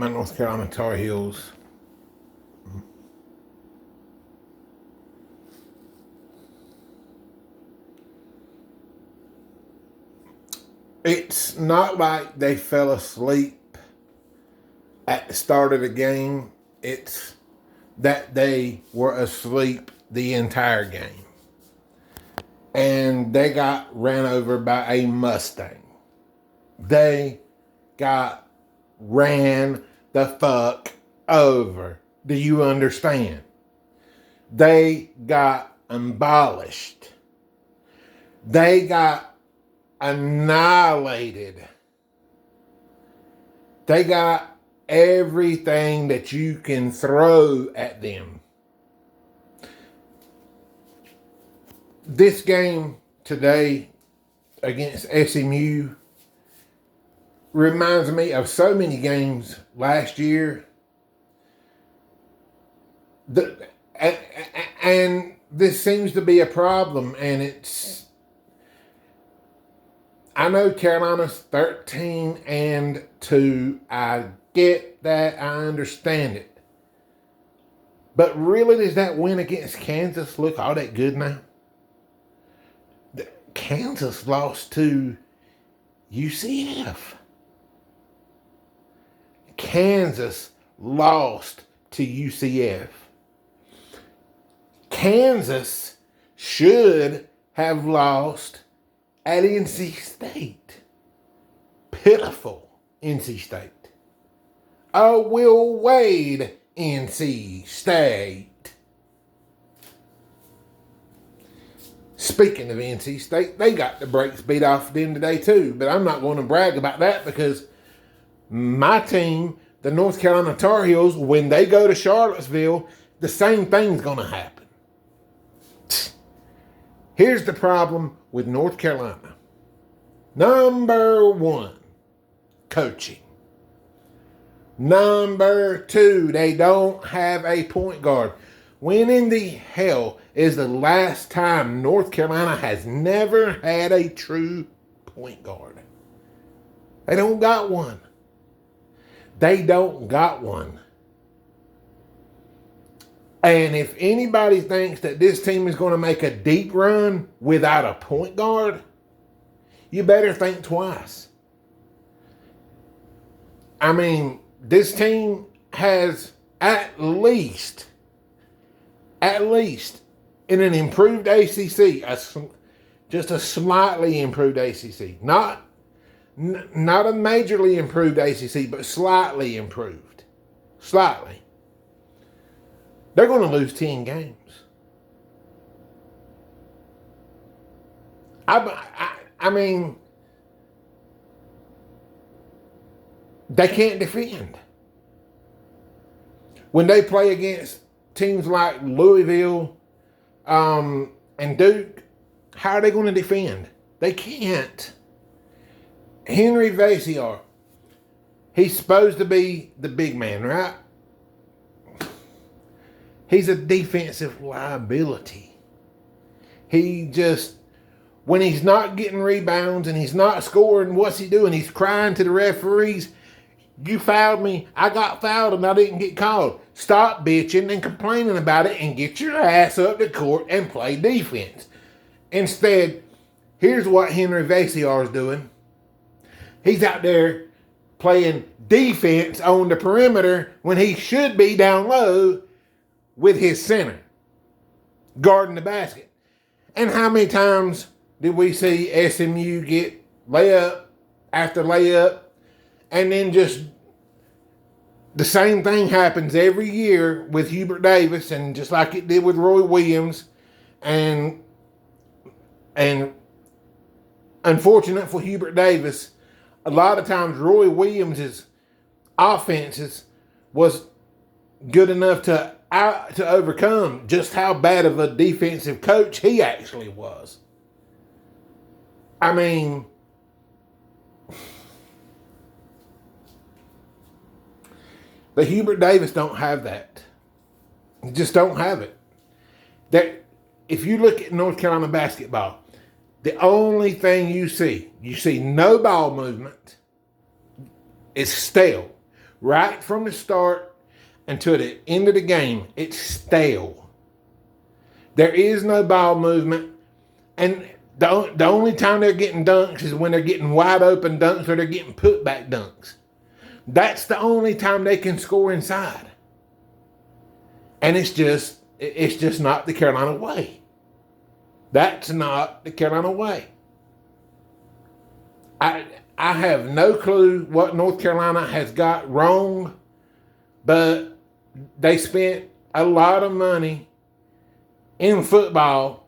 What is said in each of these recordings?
my North Carolina Tar Heels. It's not like they fell asleep at the start of the game. It's that they were asleep the entire game. And they got ran over by a Mustang. They got ran the fuck over. Do you understand? They got abolished. They got annihilated. They got everything that you can throw at them. This game today against SMU reminds me of so many games last year. And this seems to be a problem, and I know Carolina's 13-2. I get that. I understand it. But really, does that win against Kansas look all that good now? Kansas lost to UCF. Kansas lost to UCF. Kansas should have lost at NC State. Pitiful NC State. Oh, Will Wade, NC State. Speaking of NC State, they got the brakes beat off them today too. But I'm not going to brag about that because my team, the North Carolina Tar Heels, when they go to Charlottesville, the same thing's going to happen. Here's the problem with North Carolina. Number one, coaching. Number two, they don't have a point guard. When in the hell is the last time North Carolina has never had a true point guard? They don't got one. They don't got one. And if anybody thinks that this team is going to make a deep run without a point guard, you better think twice. I mean, this team has at least in an improved ACC, just a slightly improved ACC. Not a majorly improved ACC, but slightly improved. Slightly. They're going to lose 10 games. I mean, they can't defend. When they play against teams like Louisville and Duke, how are they going to defend? They can't. Henry Vasiar, he's supposed to be the big man, right? He's a defensive liability. He just, when he's not getting rebounds and he's not scoring, what's he doing? He's crying to the referees, you fouled me, I got fouled and I didn't get called. Stop bitching and complaining about it and get your ass up to court and play defense. Instead, here's what Henry Vasiar is doing. He's out there playing defense on the perimeter when he should be down low with his center, guarding the basket. And how many times did we see SMU get layup after layup, and then just the same thing happens every year with Hubert Davis, and just like it did with Roy Williams, and unfortunate for Hubert Davis, a lot of times Roy Williams' offenses was good enough to overcome just how bad of a defensive coach he actually was. I mean, the Hubert Davis don't have that. You just don't have it. That if you look at North Carolina basketball, the only thing you see no ball movement. It's stale. right from the start until the end of the game. It's stale. There is no ball movement. And the only time they're getting dunks is when they're getting wide open dunks or they're getting putback dunks. That's the only time they can score inside. And it's just not the Carolina way. That's not the Carolina way. I have no clue what North Carolina has got wrong, but they spent a lot of money in football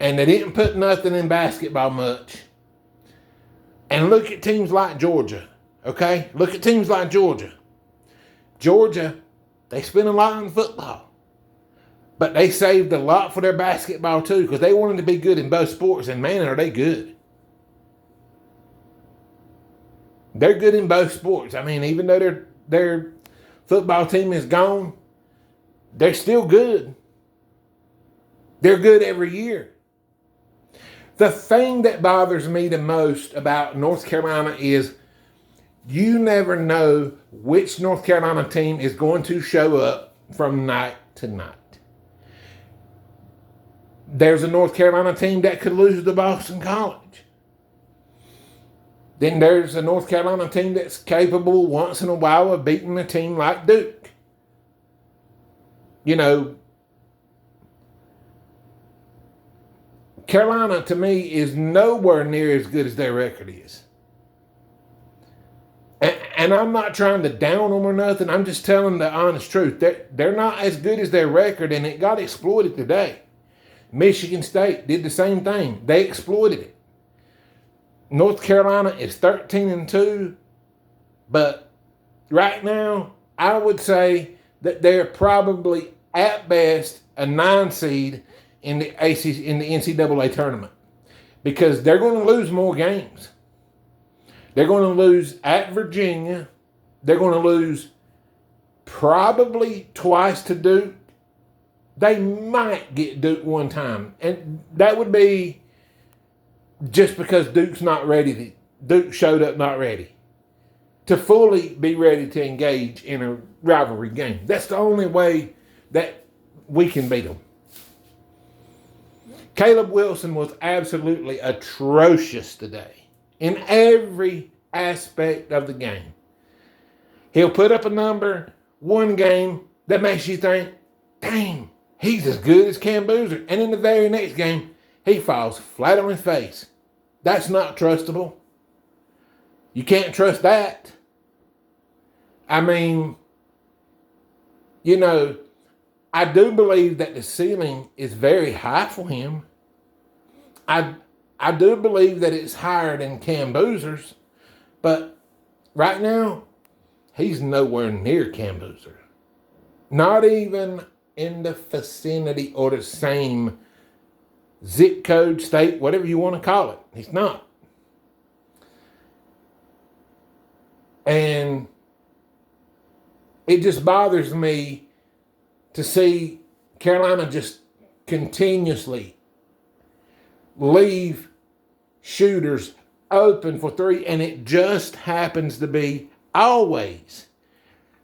and they didn't put nothing in basketball much. And look at teams like Georgia, okay? Look at teams like Georgia. Georgia, they spent a lot on football. But they saved a lot for their basketball too because they wanted to be good in both sports. And man, are they good. They're good in both sports. I mean, even though their football team is gone, they're still good. They're good every year. The thing that bothers me the most about North Carolina is you never know which North Carolina team is going to show up from night to night. There's a North Carolina team that could lose to Boston College. Then there's a North Carolina team that's capable once in a while of beating a team like Duke. You know, Carolina to me is nowhere near as good as their record is. And I'm not trying to down them or nothing. I'm just telling the honest truth. They're not as good as their record, and it got exploited today. Michigan State did the same thing. They exploited it. North Carolina is 13-2, but right now I would say that they're probably at best a 9 seed in the NCAA tournament because they're going to lose more games. They're going to lose at Virginia. They're going to lose probably twice to Duke. They might get Duke one time. And that would be just because Duke's not ready. Duke showed up not ready to fully be ready to engage in a rivalry game. That's the only way that we can beat them. Caleb Wilson was absolutely atrocious today in every aspect of the game. He'll put up a number one game that makes you think, dang, he's as good as Cam Boozer. And in the very next game, he falls flat on his face. That's not trustable. You can't trust that. I mean, you know, I do believe that the ceiling is very high for him. I do believe that it's higher than Cam Boozer's, but right now, he's nowhere near Cam Boozer. Not even in the vicinity or the same zip code, state, whatever you want to call it. He's not. And it just bothers me to see Carolina just continuously leave shooters open for three, and it just happens to be always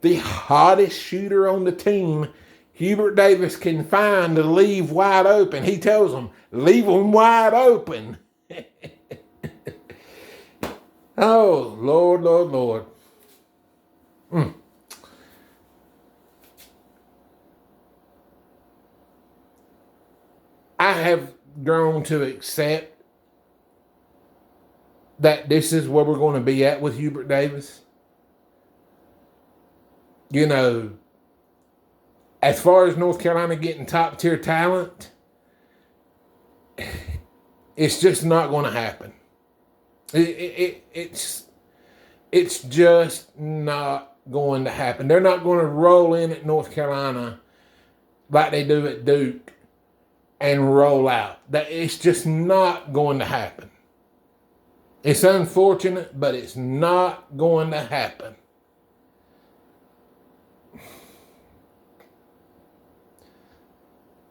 the hottest shooter on the team Hubert Davis can find to leave wide open. He tells them, leave them wide open. Oh, Lord, Lord, Lord. I have grown to accept that this is where we're going to be at with Hubert Davis. You know, as far as North Carolina getting top tier talent, it's just not going to happen. It's just not going to happen. They're not going to roll in at North Carolina like they do at Duke and roll out. It's just not going to happen. It's unfortunate, but it's not going to happen.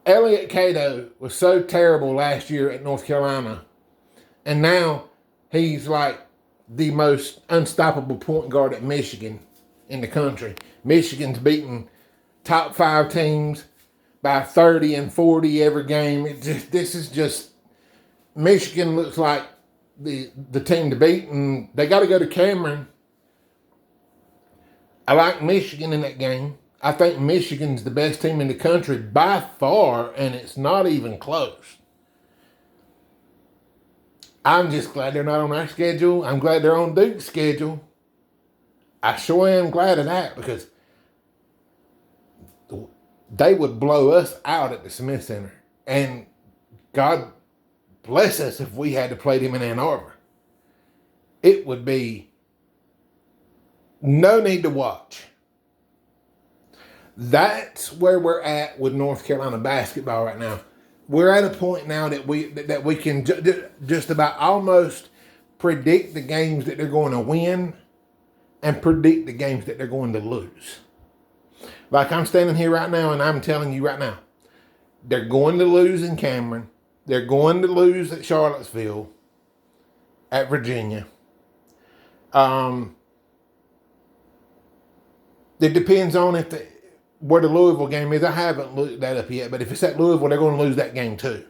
Elliott Cato was so terrible last year at North Carolina, and now he's like the most unstoppable point guard at Michigan. in the country. Michigan's beating top 5 teams by 30 and 40 every game. This is just, Michigan looks like the team to beat, and they got to go to Cameron. I like Michigan in that game. I think Michigan's the best team in the country by far, and it's not even close. I'm just glad they're not on our schedule. I'm glad they're on Duke's schedule. I sure am glad of that, because they would blow us out at the Smith Center. And God bless us if we had to play them in Ann Arbor. It would be no need to watch. That's where we're at with North Carolina basketball right now. We're at a point now that we can just about almost predict the games that they're going to win and predict the games that they're going to lose. Like, I'm standing here right now and I'm telling you right now, they're going to lose in Cameron. They're going to lose at Charlottesville, at Virginia. It depends on where the Louisville game is. I haven't looked that up yet, but if it's at Louisville, they're going to lose that game too.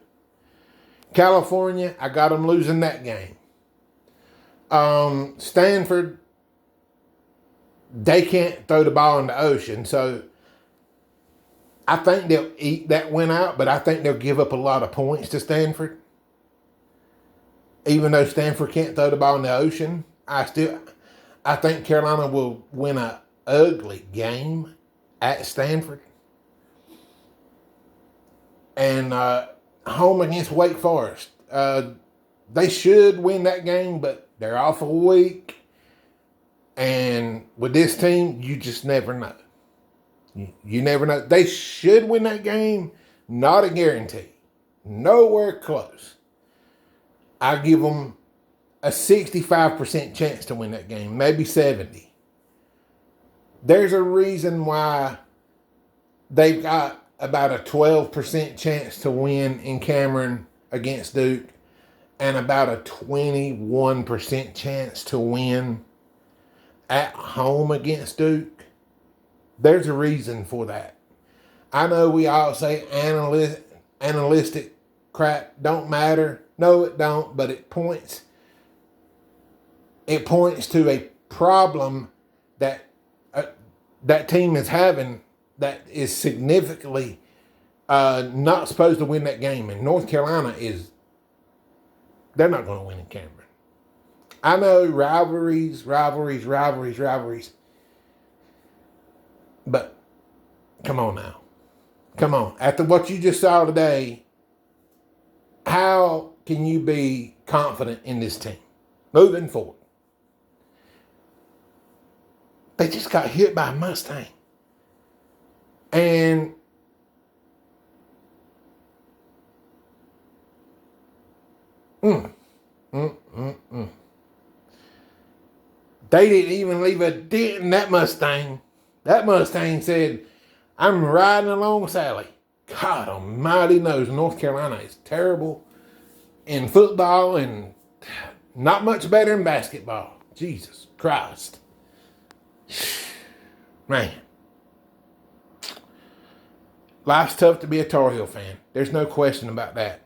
California, I got them losing that game. Stanford, they can't throw the ball in the ocean, so I think they'll eat that win out, but I think they'll give up a lot of points to Stanford. Even though Stanford can't throw the ball in the ocean, I think Carolina will win an ugly game at Stanford. And home against Wake Forest. They should win that game, but they're awful weak. And with this team, you just never know. You never know. They should win that game. Not a guarantee. Nowhere close. I give them a 65% chance to win that game. Maybe 70. There's a reason why they've got about a 12% chance to win in Cameron against Duke and about a 21% chance to win at home against Duke. There's a reason for that. I know we all say analytic crap don't matter. No, it don't, but it points to a problem that that team is having that is significantly not supposed to win that game. And North Carolina they're not going to win in Cameron. I know rivalries. But come on now. Come on. After what you just saw today, how can you be confident in this team moving forward? They just got hit by a Mustang. And they didn't even leave a dent in that Mustang. That Mustang said, "I'm riding along Sally." God almighty knows North Carolina is terrible in football and not much better in basketball. Jesus Christ. Man. Life's tough to be a Tar Heel fan. There's no question about that.